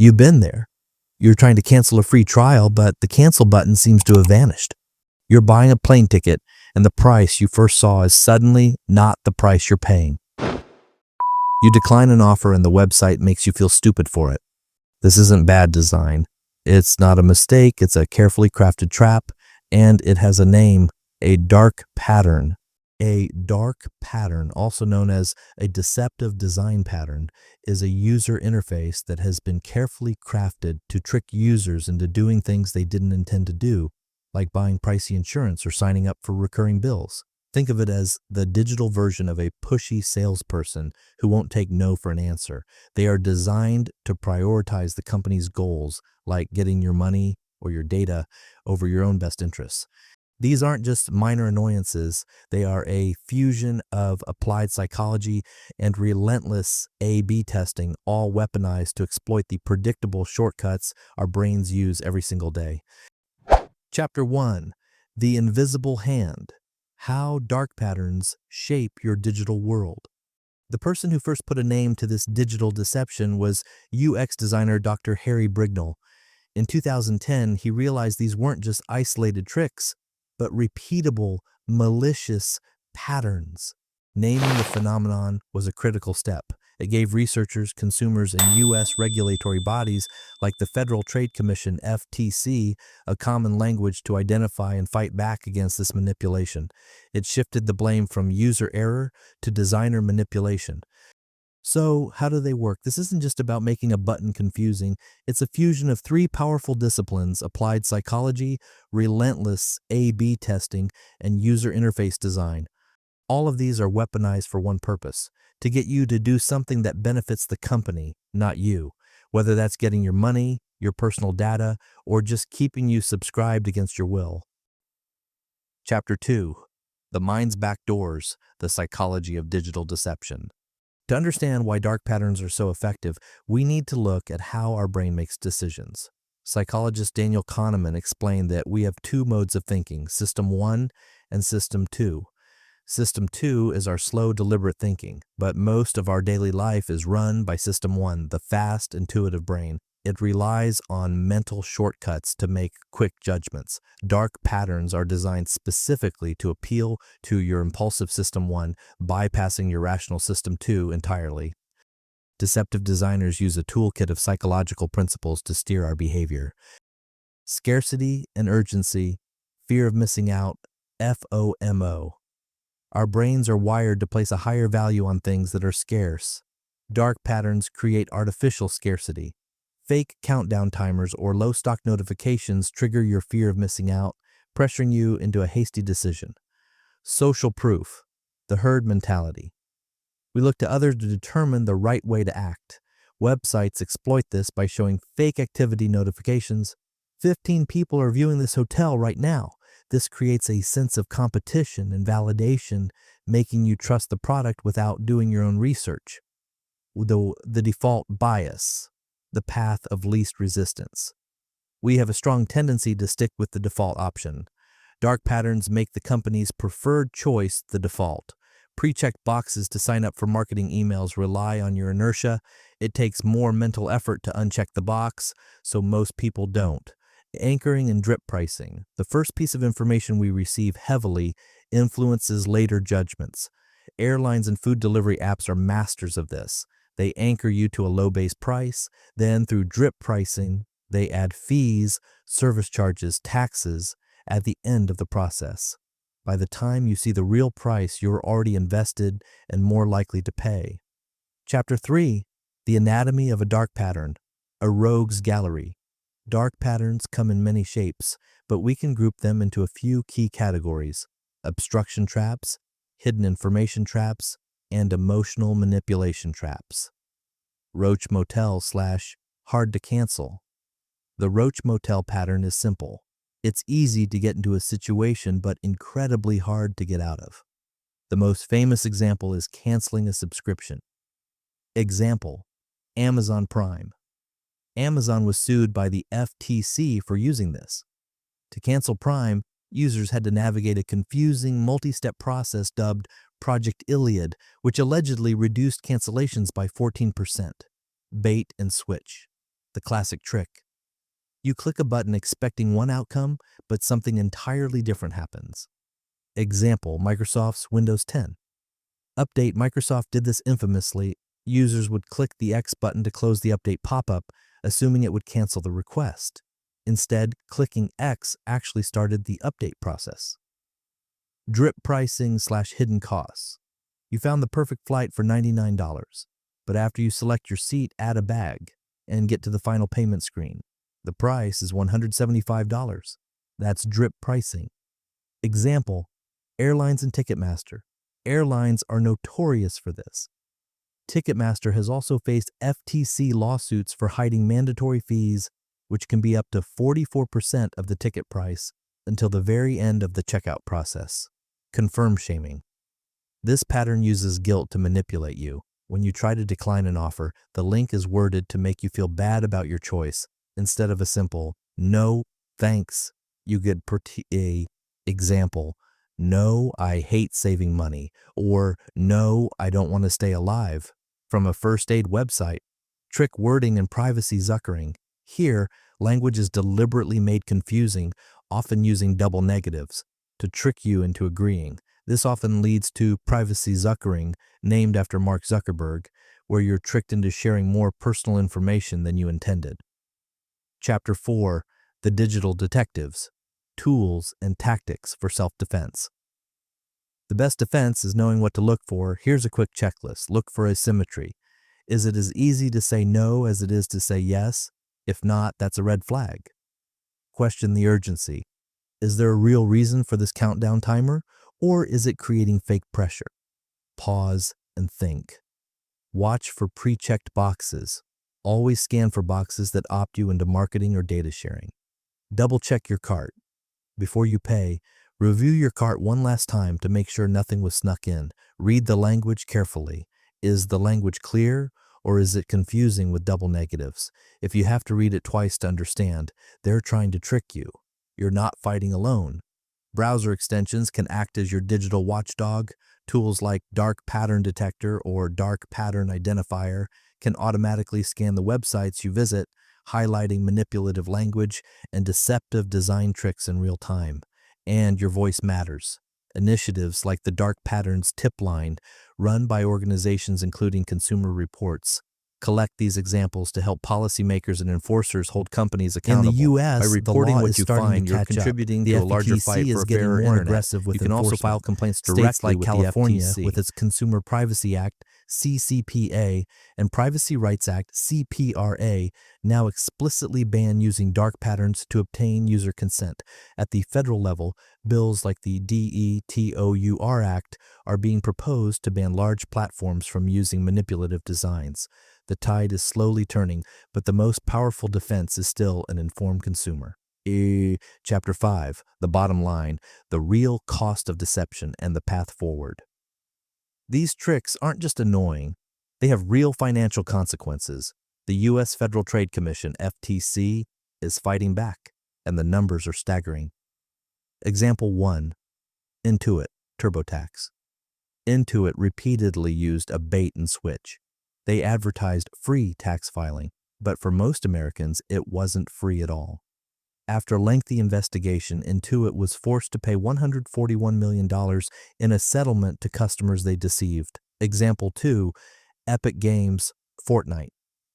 You've been there. You're trying to cancel a free trial, but the cancel button seems to have vanished. You're buying a plane ticket, and the price you first saw is suddenly not the price you're paying. You decline an offer and the website makes you feel stupid for it. This isn't bad design. It's not a mistake, it's a carefully crafted trap, and it has a name, a dark pattern. A dark pattern, also known as a deceptive design pattern, is a user interface that has been carefully crafted to trick users into doing things they didn't intend to do, like buying pricey insurance or signing up for recurring bills. Think of it as the digital version of a pushy salesperson who won't take no for an answer. They are designed to prioritize the company's goals, like getting your money or your data over your own best interests. These aren't just minor annoyances, they are a fusion of applied psychology and relentless A/B testing, all weaponized to exploit the predictable shortcuts our brains use every single day. Chapter 1. The Invisible Hand. How Dark Patterns Shape Your Digital World. The person who first put a name to this digital deception was UX designer Dr. Harry Brignall. In 2010, he realized these weren't just isolated tricks, but repeatable, malicious patterns. Naming the phenomenon was a critical step. It gave researchers, consumers, and U.S. regulatory bodies like the Federal Trade Commission, FTC, a common language to identify and fight back against this manipulation. It shifted the blame from user error to designer manipulation. So, how do they work? This isn't just about making a button confusing. It's a fusion of three powerful disciplines: applied psychology, relentless A/B testing, and user interface design. All of these are weaponized for one purpose: to get you to do something that benefits the company, not you. Whether that's getting your money, your personal data, or just keeping you subscribed against your will. Chapter 2. The Mind's Back Doors, the Psychology of Digital Deception. To understand why dark patterns are so effective, we need to look at how our brain makes decisions. Psychologist Daniel Kahneman explained that we have two modes of thinking, System 1 and System 2. System 2 is our slow, deliberate thinking, but most of our daily life is run by System 1, the fast, intuitive brain. It relies on mental shortcuts to make quick judgments. Dark patterns are designed specifically to appeal to your impulsive System 1, bypassing your rational System 2 entirely. Deceptive designers use a toolkit of psychological principles to steer our behavior. Scarcity and urgency, fear of missing out, FOMO. Our brains are wired to place a higher value on things that are scarce. Dark patterns create artificial scarcity. Fake countdown timers or low stock notifications trigger your fear of missing out, pressuring you into a hasty decision. Social proof, the herd mentality. We look to others to determine the right way to act. Websites exploit this by showing fake activity notifications. 15 people are viewing this hotel right now. This creates a sense of competition and validation, making you trust the product without doing your own research. The default bias, the path of least resistance. We have a strong tendency to stick with the default option. Dark patterns make the company's preferred choice the default. Pre-checked boxes to sign up for marketing emails rely on your inertia. It takes more mental effort to uncheck the box, so most people don't. Anchoring and drip pricing. The first piece of information we receive heavily influences later judgments. Airlines and food delivery apps are masters of this. They anchor you to a low base price, then through drip pricing, they add fees, service charges, taxes at the end of the process. By the time you see the real price, you're already invested and more likely to pay. Chapter 3. The Anatomy of a Dark Pattern, a Rogue's Gallery. Dark patterns come in many shapes, but we can group them into a few key categories: obstruction traps, hidden information traps, and emotional manipulation traps. Roach Motel / hard to cancel. The Roach Motel pattern is simple. It's easy to get into a situation, but incredibly hard to get out of. The most famous example is canceling a subscription. Example: Amazon Prime. Amazon was sued by the FTC for using this. To cancel Prime, users had to navigate a confusing multi-step process dubbed Project Iliad, which allegedly reduced cancellations by 14%. Bait and switch. The classic trick. You click a button expecting one outcome, but something entirely different happens. Example, Microsoft's Windows 10. Update, Microsoft did this infamously. Users would click the X button to close the update pop-up, assuming it would cancel the request. Instead, clicking X actually started the update process. Drip pricing/hidden costs. You found the perfect flight for $99, but after you select your seat, add a bag, and get to the final payment screen, the price is $175. That's drip pricing. Example, airlines and Ticketmaster. Airlines are notorious for this. Ticketmaster has also faced FTC lawsuits for hiding mandatory fees, which can be up to 44% of the ticket price until the very end of the checkout process. Confirm shaming. This pattern uses guilt to manipulate you. When you try to decline an offer, the link is worded to make you feel bad about your choice. Instead of a simple, no, thanks, you get a example, no, I hate saving money, or no, I don't want to stay alive. From a first aid website, trick wording and privacy zuckering. Here, language is deliberately made confusing, often using double negatives, to trick you into agreeing. This often leads to privacy zuckering, named after Mark Zuckerberg, where you're tricked into sharing more personal information than you intended. Chapter 4, The Digital Detectives, Tools and Tactics for Self-Defense. The best defense is knowing what to look for. Here's a quick checklist. Look for asymmetry. Is it as easy to say no as it is to say yes? If not, that's a red flag. Question the urgency. Is there a real reason for this countdown timer, or is it creating fake pressure? Pause and think. Watch for pre-checked boxes. Always scan for boxes that opt you into marketing or data sharing. Double-check your cart. Before you pay, review your cart one last time to make sure nothing was snuck in. Read the language carefully. Is the language clear, or is it confusing with double negatives? If you have to read it twice to understand, they're trying to trick you. You're not fighting alone. Browser extensions can act as your digital watchdog. Tools like Dark Pattern Detector or Dark Pattern Identifier can automatically scan the websites you visit, highlighting manipulative language and deceptive design tricks in real time. And your voice matters. Initiatives like the Dark Patterns Tip Line, run by organizations including Consumer Reports, collect these examples to help policymakers and enforcers hold companies accountable. In the U.S., By reporting the law what is you starting find, to you're catch contributing up. to The a larger FTC fight for is a getting fairer more internet. aggressive with You can also enforcement. file complaints States directly like with California, the FTC. with its Consumer Privacy Act, CCPA, and Privacy Rights Act, CPRA, now explicitly ban using dark patterns to obtain user consent. At the federal level, bills like the DETOUR Act are being proposed to ban large platforms from using manipulative designs. The tide is slowly turning, but the most powerful defense is still an informed consumer. Chapter 5, The Bottom Line, The Real Cost of Deception and the Path Forward. These tricks aren't just annoying, they have real financial consequences. The U.S. Federal Trade Commission, FTC, is fighting back, and the numbers are staggering. Example 1, Intuit, TurboTax. Intuit repeatedly used a bait and switch. They advertised free tax filing, but for most Americans, it wasn't free at all. After lengthy investigation, Intuit was forced to pay $141 million in a settlement to customers they deceived. Example 2, Epic Games, Fortnite.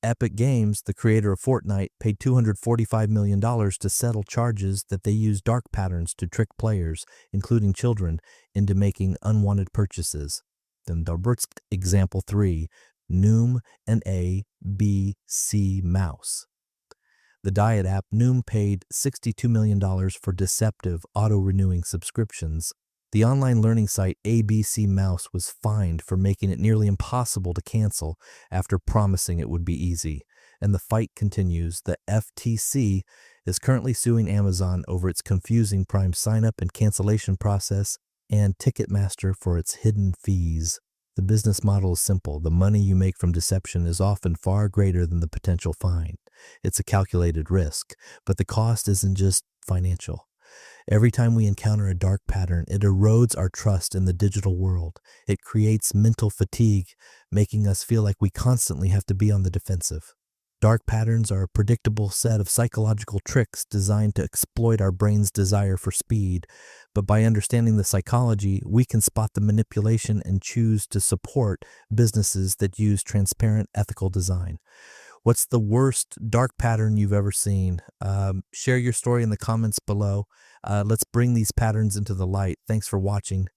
Epic Games, the creator of Fortnite, paid $245 million to settle charges that they used dark patterns to trick players, including children, into making unwanted purchases. Then example 3, Noom and ABC Mouse. The diet app Noom paid $62 million for deceptive auto-renewing subscriptions. The online learning site ABC Mouse was fined for making it nearly impossible to cancel after promising it would be easy. And the fight continues. The FTC is currently suing Amazon over its confusing Prime sign-up and cancellation process, and Ticketmaster for its hidden fees. The business model is simple. The money you make from deception is often far greater than the potential fine. It's a calculated risk, but the cost isn't just financial. Every time we encounter a dark pattern, it erodes our trust in the digital world. It creates mental fatigue, making us feel like we constantly have to be on the defensive. Dark patterns are a predictable set of psychological tricks designed to exploit our brain's desire for speed. But by understanding the psychology, we can spot the manipulation and choose to support businesses that use transparent, ethical design. What's the worst dark pattern you've ever seen? Share your story in the comments below. Let's bring these patterns into the light. Thanks for watching.